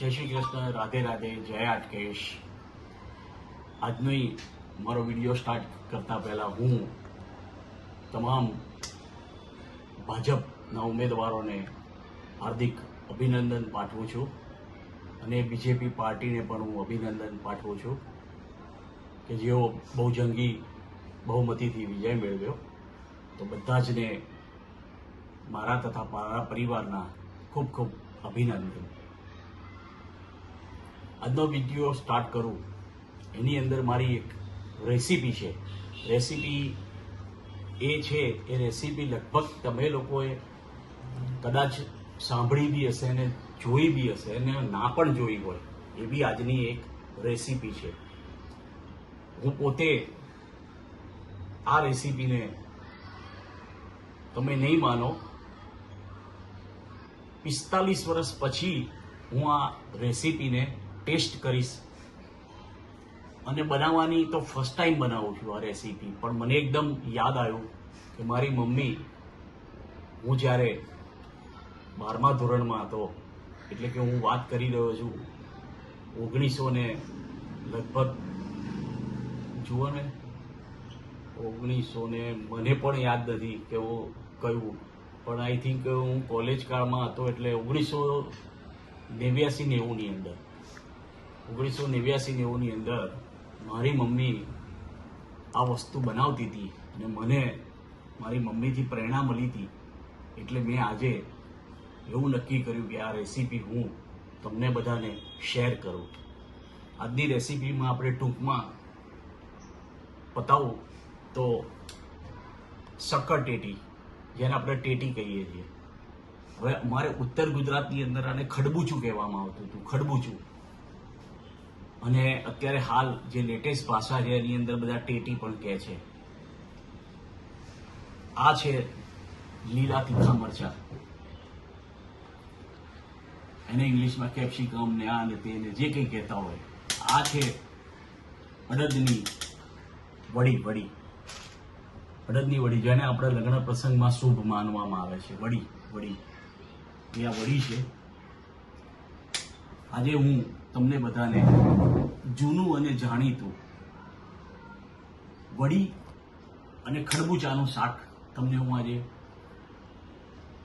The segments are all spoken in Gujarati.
જય શ્રી કૃષ્ણ, રાધે રાધે, જય આટકેશ. આજનો મારો વિડીયો સ્ટાર્ટ કરતા પહેલા હું તમામ ભાજપના ઉમેદવારોને હાર્દિક અભિનંદન પાઠવું છું અને બીજેપી પાર્ટીને પણ હું અભિનંદન પાઠવું છું કે જેઓ બહુ જંગી બહુમતીથી વિજય મેળવ્યો. તો બધા જને મારા તથા મારા પરિવારના ખૂબ ખૂબ અભિનંદન. આજનો વિડીયો સ્ટાર્ટ કરું એની અંદર મારી એક રેસીપી છે. રેસીપી એ છે, એ રેસીપી લગભગ તમે લોકોએ કદાચ સાંભળી બી હશે અને જોઈ બી હશે અને ના પણ જોઈ હોય એવી આજની એક રેસીપી છે. હું પોતે આ રેસીપીને તમે નહીં માનો, 45 વર્ષ પછી હું આ રેસીપીને ટેસ્ટ કરીશ અને બનાવવાની તો ફર્સ્ટ ટાઈમ બનાવું છું આ રેસીપી. પણ મને એકદમ યાદ આવ્યું કે મારી મમ્મી, હું જ્યારે 12મા ધોરણમાં હતો, એટલે કે હું વાત કરી રહ્યો છું 1900 ને લગભગ જુઓ ને 1900 ને મને પણ યાદ નથી કે હું કયું, પણ આઈ થિંક હું કોલેજ કાળમાં હતો એટલે 1989-90ની અંદર 1989-90ની અંદર મારી મમ્મી આ વસ્તુ બનાવતી હતી અને મને મારી મમ્મીથી પ્રેરણા મળી હતી. એટલે મેં આજે એવું નક્કી કર્યું કે આ રેસીપી હું તમને બધાને શેર કરું. આજની રેસીપીમાં આપણે ટૂંકમાં બતાવું તો શક્કર ટેટી, જેને આપણે ટેટી કહીએ છીએ. હવે અમારે ઉત્તર ગુજરાતની અંદર આને ખડબૂચું કહેવામાં આવતું હતું, ખડબૂચું. અને અત્યારે હાલ જે લેટેસ્ટ ભાષા છે એની અંદર બધા ટેટી પણ કહે છે. આ છે લીલા તીખા મરચા, એને ઇંગ્લિશમાં કેપ્સિકમ ને આ ને તે ને જે કંઈ કહેતા હોય. આ છે અડદની વડી, અડદની વડી, જેને આપણે લગ્ન પ્રસંગમાં શુભ માનવામાં આવે છે. વડી એ આ વડી છે. આજે હું તમને બધાને જૂનું અને જાણીતું વડી અને ખરબૂચાનું શાક તમને હું આજે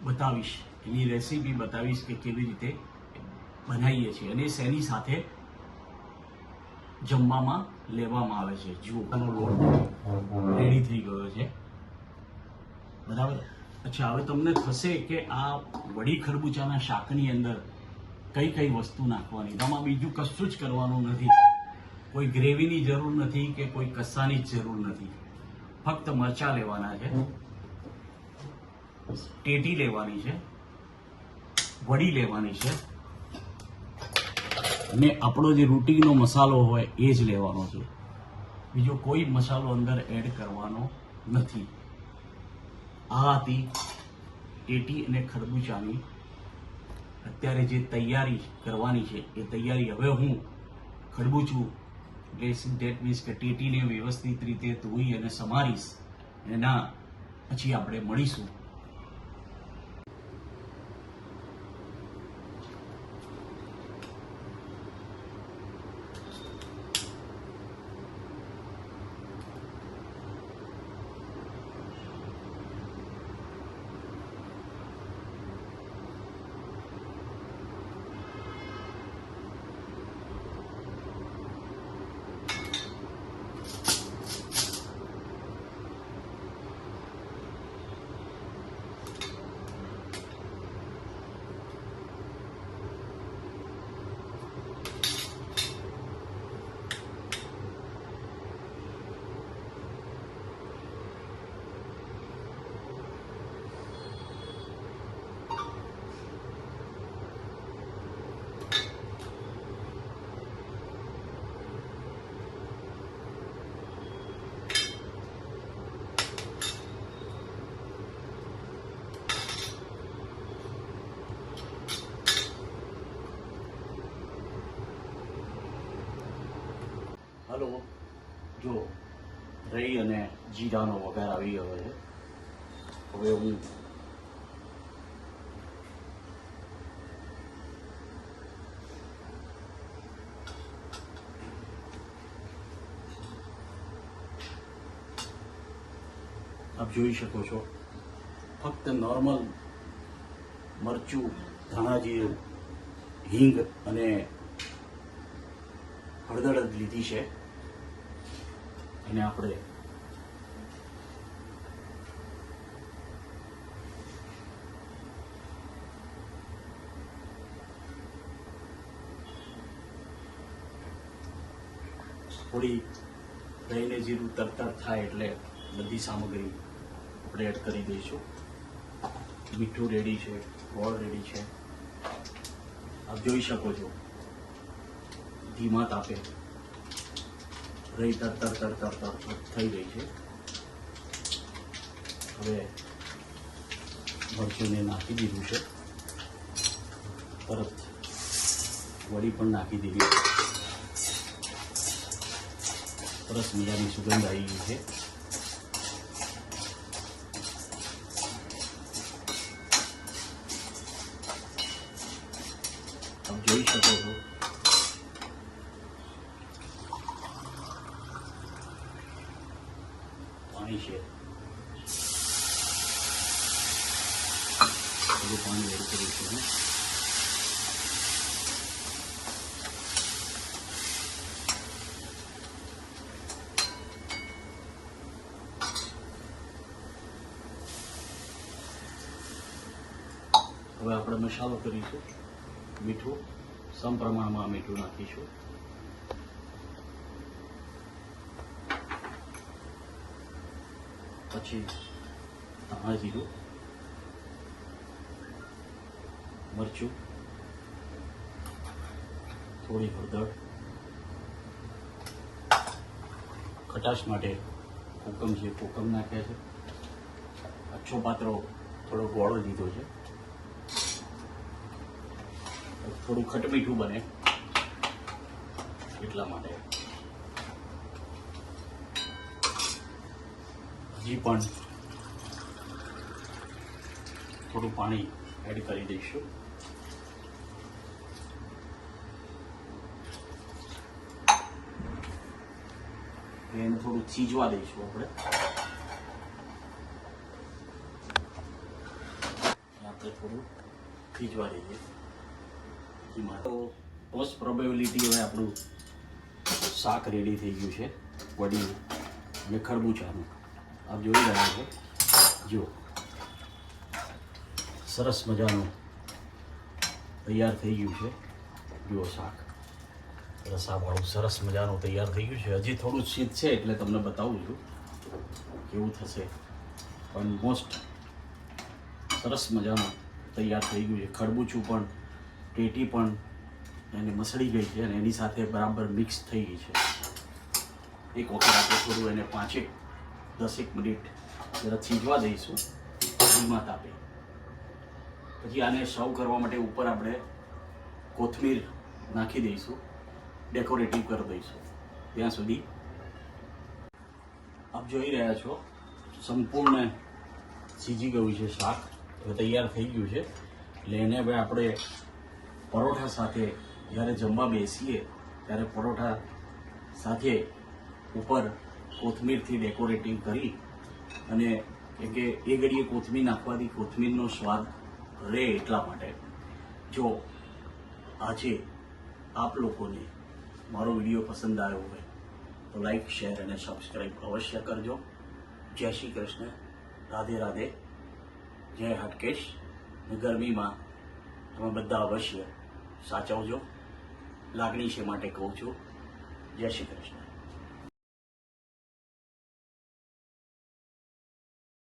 બતાવીશ. એની રેસીપી બતાવીશ કે કેવી રીતે બનાવીએ છીએ અને શેની સાથે જમવામાં લેવામાં આવે છે. જુઓ, આનો લોટ રેડી થઈ ગયો છે, બરાબર. અચ્છા, હવે તમને થશે કે આ વડી ખરબૂચાના શાકની અંદર કઈ કઈ વસ્તુ નાખવાની. આમાં બીજું કશું જ કરવાનું નથી. કોઈ ગ્રેવીની જરૂર નથી કે કોઈ કસાની જ જરૂર નથી. ફક્ત મરચાં લેવાના છે, ટેટી લેવાની છે, વડી લેવાની છે અને આપણો જે રૂટીનો મસાલો હોય એ જ લેવાનો છે. બીજો કોઈ મસાલો અંદર એડ કરવાનો નથી. આ હતી ટેટી અને ખરબૂચાની અત્યારે જે તૈયારી કરવાની છે એ તૈયારી. હવે હું ખરબૂચું ડેટ મીન્સ કે ટેટીને વ્યવસ્થિત રીતે ધોઈ અને સમારીશ. એના પછી આપણે મળીશું. હલો, જો રહી અને જીરાનો વઘાર આવી ગયો છે. હવે હું આપ જોઈ શકો છો ફક્ત નોર્મલ મરચું, ધાણા જીરું, હિંગ અને હળદર જ લીધી છે અને આપણે થોડી રહીને જીરું તરતર થાય એટલે બધી સામગ્રી આપણે એડ કરી દઈશું. મીઠું રેડી છે, ગોળ રેડી છે. આપ જોઈ શકો છો ધીમા તાપે રહી તરતર થઈ ગઈ છે. હવે મરચુંને નાખી દીધું છે, તરત વળી પણ નાખી દીધી. સરસ મજાની સુગંધ આવી ગઈ છે. આપ જોઈ શકો છો પાણી છે, બધું પાણી એડ કરીશું. હવે આપણે મસાલો કરીશું. મીઠું સમ પ્રમાણમાં મીઠું નાખીશું. પછી ધાણા જીરું, મરચું, થોડી હળદર, ખટાશ માટે કોકમ છે, કોકમ નાખ્યા છે. આછો પાત્રો થોડો ગોળ લીધો છે, થોડું ખટમીઠું બને એટલા માટે. હજી પણ થોડું પાણી એડ કરી દઈશું. એને થોડું થીજવા દઈશું આપણે. થોડું થીજવા દઈએ. તો મોસ્ટ પ્રોબેબિલિટી હવે આપણું શાક રેડી થઈ ગયું છે, વડીનું અને ખરબૂચાનું. આપ જોઈ રહ્યા છો, જો સરસ મજાનું તૈયાર થઈ ગયું છે. જુઓ શાક રસાવાળું સરસ મજાનું તૈયાર થઈ ગયું છે. હજી થોડું શીત છે એટલે તમને બતાવું છું કેવું થશે, પણ મોસ્ટ સરસ મજાનું તૈયાર થઈ ગયું છે. ખરબૂચું પણ, ટેટી પણ એને મસળી ગઈ છે અને એની સાથે બરાબર મિક્સ થઈ ગઈ છે. એક વખત આપણે થોડું એને 5-10 મિનિટ જરા થીજવા દઈશું ધીમા તાપે. પછી આને સર્વ કરવા માટે ઉપર આપણે કોથમીર નાખી દઈશું, ડેકોરેટિવ કરી દઈશું. ત્યાં સુધી આપ જોઈ રહ્યા છો સંપૂર્ણ સીજી ગયું છે શાક. હવે તૈયાર થઈ ગયું છે એટલે એને હવે આપણે પરોઠા સાથે જ્યારે જમવા બેસીએ ત્યારે પરોઠા સાથે ઉપર કોથમીરથી ડેકોરેટિવ કરી, અને કે એ ઘડીએ કોથમીર નાખવાથી કોથમીરનો સ્વાદ રહે એટલા માટે. જો આજે આપ લોકોને મારો વિડીયો પસંદ આવ્યો હોય તો લાઈક, શેર અને સબસ્ક્રાઈબ અવશ્ય કરજો. જય શ્રી કૃષ્ણ, રાધે રાધે, જય હાટકેશ. ગરમીમાં તમે બધા અવશ્ય સાચવજો. લાગણી છે માટે કહું છું. જય શ્રી કૃષ્ણ.